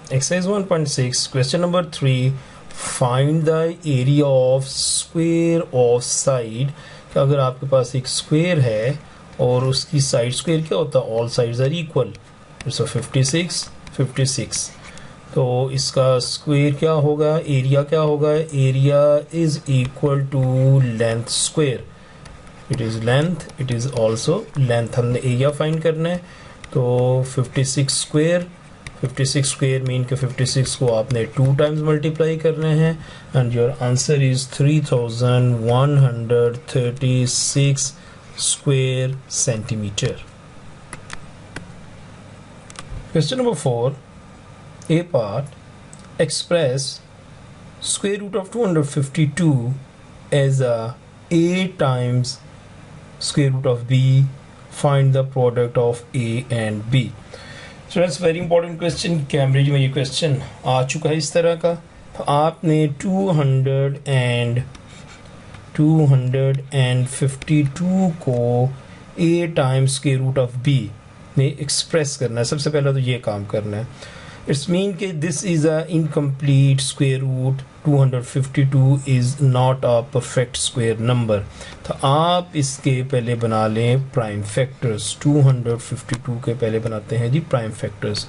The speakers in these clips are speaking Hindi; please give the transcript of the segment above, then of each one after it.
Exercise 1.6, question number 3. Find the area of square of side. कि अगर आपके पास एक स्क्वायर है और उसकी साइड स्क्वायर क्या होता है, all sides are equal, it's 56 तो इसका स्क्वायर क्या होगा, एरिया क्या होगा, area is equal to length square. It is length, it is also length. हमने एरिया फाइंड करना है तो 56 स्क्वायर मीन के 56 को आपने 2 टाइम्स मल्टीप्लाई करने हैं and your answer is 3136 square centimetre. Question number 4, A part, express square root of 252 as a times square root of b. Find the product of a and b. So that's very important question. Cambridge में ये क्वेश्चन आ चुका है इस तरह का. तो आपने 252 को a times square root of b में एक्सप्रेस करना है. सबसे पहले तो ये काम करना है. इट्स मीन कि this is a incomplete square root. 252 is not a perfect square number. तो आप इसके पहले बना लें प्राइम फैक्टर्स. 252 के पहले बनाते हैं जी प्राइम फैक्टर्स.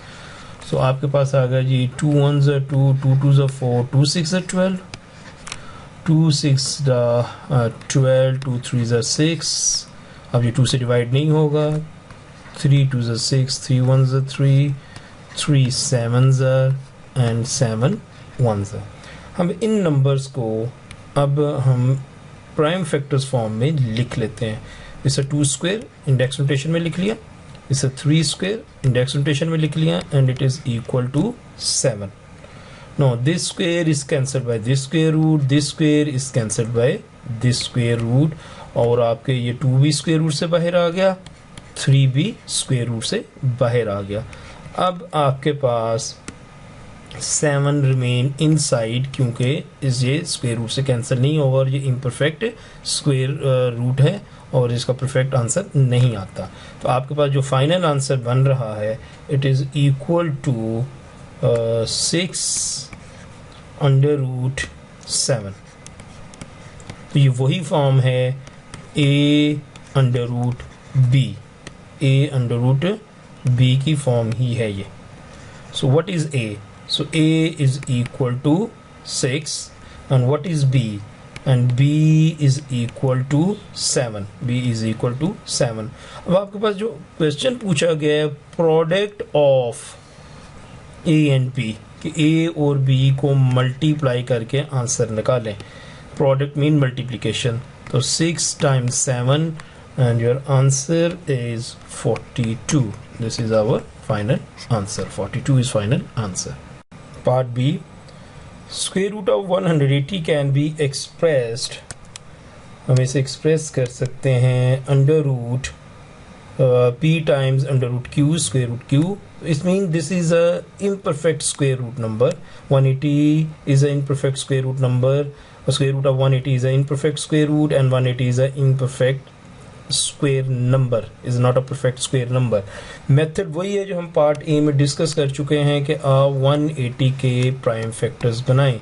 सो आपके पास आ गया जी 2 1s are 2, 2 2s are 4, 2 6 are 12, 2 6 12, 2 3s are 6. अब ये 2 से डिवाइड नहीं होगा. 3 2s are 6, 3 1s are 3, 3 7s are and 7 1s are. हम इन नंबर्स को अब हम प्राइम फैक्टर्स फॉर्म में लिख लेते हैं. इसे 2 स्क्वायर इंडेक्स नोटेशन में लिख लिया, इसे 3 स्क्वायर इंडेक्स नोटेशन में लिख लिया and it is equal to 7. No this square is cancelled by this square root, this square is cancelled by this square root और आपके ये 2 भी स्क्वायर रूट से बाहर आ गया, 3 भी स्क्वायर रूट से बाहर आ गया. अब आपके पास 7 रिमेन इनसाइड क्योंकि ये स्क्वायर रूट से कैंसिल नहीं होगा और ये इम्परफेक्ट स्क्वायर रूट है और इसका परफेक्ट आंसर नहीं आता. तो आपके पास जो फाइनल आंसर बन रहा है इट इज इक्वल टू 6√7. तो ये वही फॉर्म है a√b. a√b की फॉर्म ही है ये. So what is a? So a is equal to 6 and what is b? And b is equal to 7. b is equal to 7. अब आपके पास जो क्वेश्चन पूछा गया है product of a and b कि a और b को मल्टीप्लाई करके आंसर निकालें. Product mean multiplication. तो 6 times 7 and your answer is 42. This is our final answer. 42 is final answer. Part B, square root of 180 can be expressed. हम इसे एक्सप्रेस कर सकते हैं under root p times under root q square root q. It means this is a imperfect square root number. 180 is an imperfect square root number. A square root of 180 is an imperfect square root and 180 is an imperfect square number, is not a perfect square number. Method वही है जो हम पार्ट ए में डिस्कस कर चुके हैं कि आप 180 के प्राइम फैक्टर्स बनाएं.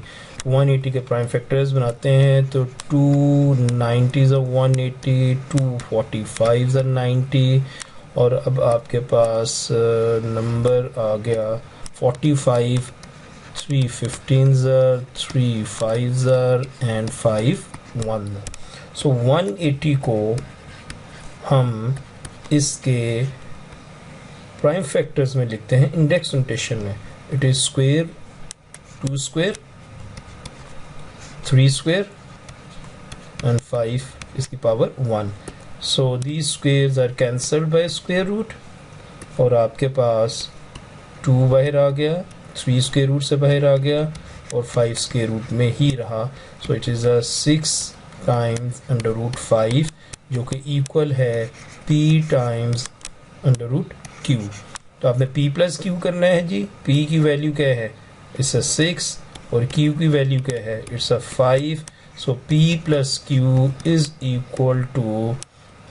180 के प्राइम फैक्टर्स बनाते हैं तो 290s are 180, 245s are 90 और अब आपके पास नंबर आ गया 45, 3 15s are, 3 5s are and 5 1. सो 180 को हम इसके प्राइम फैक्टर्स में लिखते हैं इंडेक्स नोटेशन में. It is square, 2 square, 3 square and 5 इसकी power 1. So these squares are cancelled by square root और आपके पास 2 बाहर आ गया, 3 स्क्वायर रूट से बाहर आ गया और 5 स्क्वायर रूट में ही रहा. So it is a 6 times under root 5 जो कि इक्वल है p times under root q. तो आपने p प्लस q करना है जी. p की वैल्यू क्या है, इट्स 6 और q की वैल्यू क्या है, it's 5. So p plus q is equal to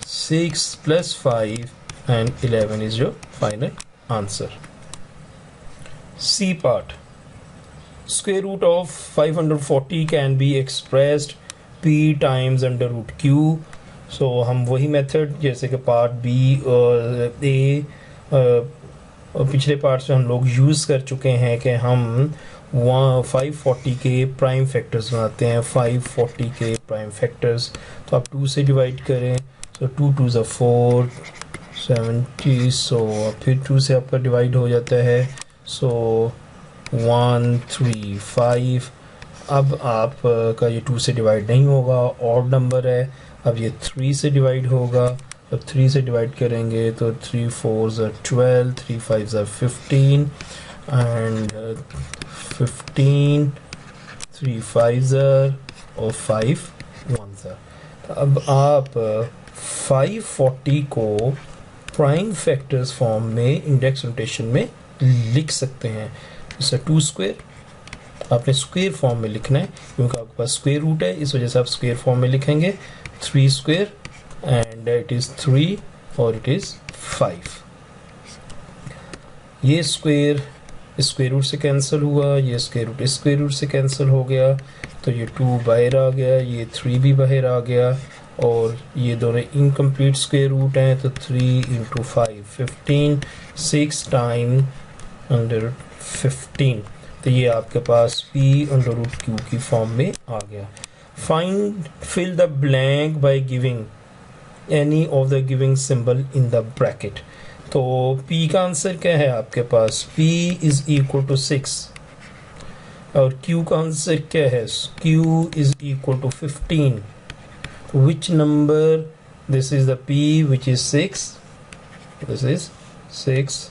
6 + 5 and 11 is your final answer. C part. Square root of 540 can be expressed P times under root Q. So हम वही मेथड जैसे कि पार्ट बी और ए पिछले पार्ट में हम लोग यूज़ कर चुके हैं कि हम 540 के प्राइम फैक्टर्स बनाते हैं. 540 के प्राइम फैक्टर्स तो आप 2 से डिवाइड करें. सो 2 2 ज़ा 4 70. सो फिर 2 से आपका डिवाइड हो जाता है. सो 1 3 5. अब आप का ये 2 से डिवाइड नहीं होगा, ऑड नंबर है. अब ये 3 से डिवाइड होगा. अब 3 से डिवाइड करेंगे तो 3 4 ज़ा 12, 3 5 ज़ा 15 एंड 15, 3 5 ज़ा और 5 1 ज़ा. अब आप 540 को प्राइम फैक्टर्स फॉर्म में इंडेक्स नोटेशन में लिख सकते हैं. जैसे 2 स्क्वायर आपने स्क्वायर फॉर्म में लिखना है क्योंकि आपके पास स्क्वायर रूट है, इस वजह से आप स्क्वायर फॉर्म में लिखेंगे. 3 स्क्वायर एंड इट इज 3 और इट इज 5. ये स्क्वायर स्क्वायर रूट से कैंसिल हुआ, ये स्क्वायर रूट से कैंसिल हो गया, तो ये 2 बाहर आ गया, ये 3 भी बाहर आ गया और ये दोनों इनकम्प्लीट स्क्वायर रूट हैं. तो 3 इंटू 5 15, 6 टाइम अंडर 15. तो ये आपके पास p अंडर रूट q की फॉर्म में आ गया. Find fill the blank by giving any of the giving symbol in the bracket. तो p का आंसर क्या है आपके पास? p इज इक्वल टू 6 और q का आंसर क्या है? q is equal to 15. Which number? This is the p which is 6. This is 6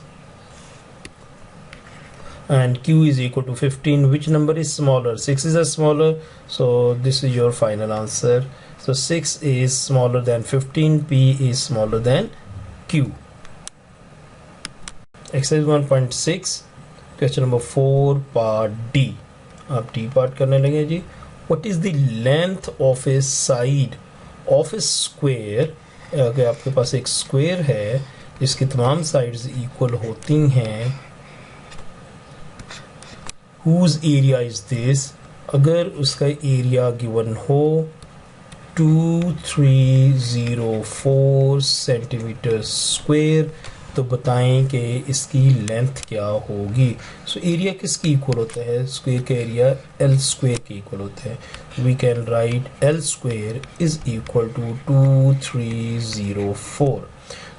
and q is equal to 15. Which number is smaller? 6 is a smaller, so this is your final answer. So 6 is smaller than 15, p is smaller than q. Exercise 1.6 question number 4 part D. आप D part करने लगे जी. What is the length of a side of a square? अगर आपके पास एक स्क्वायर है जिसकी तमाम साइड्स इक्वल होती हैं, whose area is this? अगर उसका एरिया गिवन हो 2304 सेंटीमीटर स्क्वायर, तो बताएं कि इसकी लेंथ क्या होगी. सो एरिया किसकी इक्वल होता है? स्क्वायर का एरिया एल स्क्वायर के इक्वल होता है. We can write L square is equal to 2304.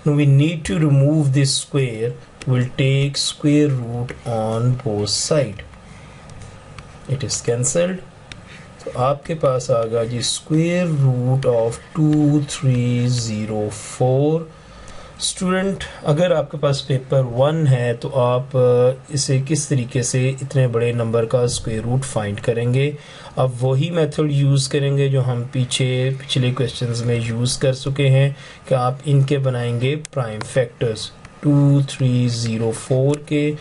Now we need to remove this square. We'll take square root on both sides. It is cancelled. तो आपके पास आ गया जी स्क्वायर रूट ऑफ 2304. स्टूडेंट, अगर आपके पास पेपर 1 है तो आप इसे किस तरीके से इतने बड़े नंबर का स्क्वायर रूट फाइंड करेंगे? अब वही मेथड यूज़ करेंगे जो हम पिछले क्वेश्चंस में यूज़ कर चुके हैं कि आप इनके बनाएंगे प्राइम फैक्टर्स. 2304 के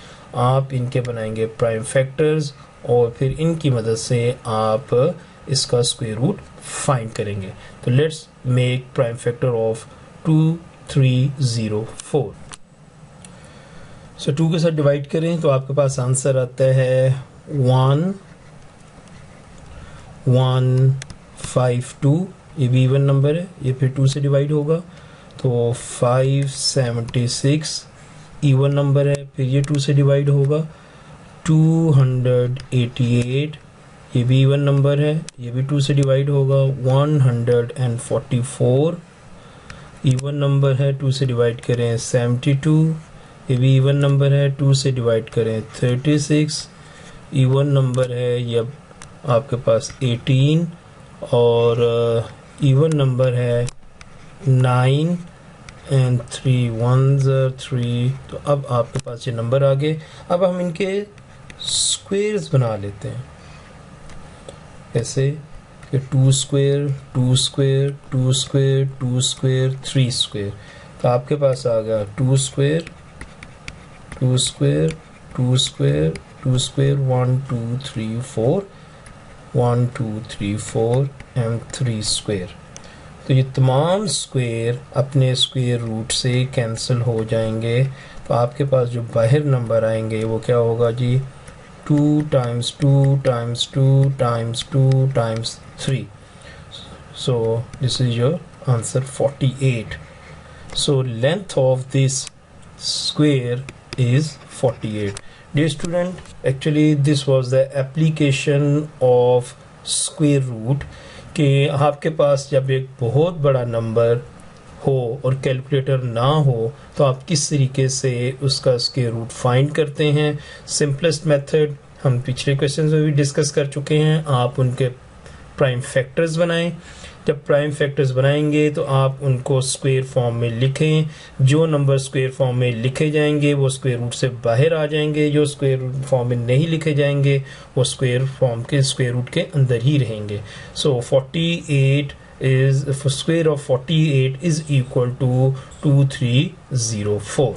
आप इनके बनाएंगे प्राइम फैक्टर्स और फिर इनकी मदद से आप इसका स्क्वायर रूट फाइंड करेंगे. तो let's make prime factor of 2304. सो 2 के साथ डिवाइड करें तो आपके पास आंसर आता है 1152. ये भी इवन नंबर है, ये फिर 2 से डिवाइड होगा तो 576 इवन नंबर है, फिर ये 2 से डिवाइड होगा 288. ये भी इवन नंबर है, ये भी 2 से डिवाइड होगा 144 इवन नंबर है, 2 से डिवाइड करें 72. ये भी इवन नंबर है, 2 से डिवाइड करें 36 इवन नंबर है. ये आपके पास 18 और इवन नंबर है 9 एंड 3 1s 3. तो अब आपके पास ये नंबर आ गए. अब हम इनके स्क्वेयर्स बना लेते हैं. कैसे कि 2 square 2 square 2 square 2 square 3 square. तो आपके पास आ गया 2 square 2 square 2 square 2 square 1 2 3 4 1 2 3 4 and 3 square. तो ये तमाम स्क्वायर अपने स्क्वायर रूट से कैंसिल हो जाएंगे। तो आपके पास जो बाहर नंबर आएंगे वो क्या होगा जी, 2 times 2 times 2 times 2 times 3। So this is your answer 48. So length of this square is 48. Dear student, actually this was the application of square root कि आपके पास जब एक बहुत बड़ा नंबर हो और कैलकुलेटर ना हो तो आप किस तरीके से उसका स्क्वायर रूट फाइंड करते हैं। सिंपलेस्ट मेथड हम पिछले क्वेश्चन में भी डिस्कस कर चुके हैं। आप उनके प्राइम फैक्टर्स बनाएं। जब प्राइम फैक्टर्स बनाएंगे तो आप उनको स्क्वायर फॉर्म में लिखें। जो नंबर स्क्वायर फॉर्म में लिखे जाएंगे वो स्क्वायर रूट से बाहर आ जाएंगे, जो स्क्वायर फॉर्म में नहीं लिखे जाएंगे वो स्क्वायर फॉर्म के स्क्वायर रूट के अंदर ही रहेंगे। सो 48 is square of 48 is equal to 2304.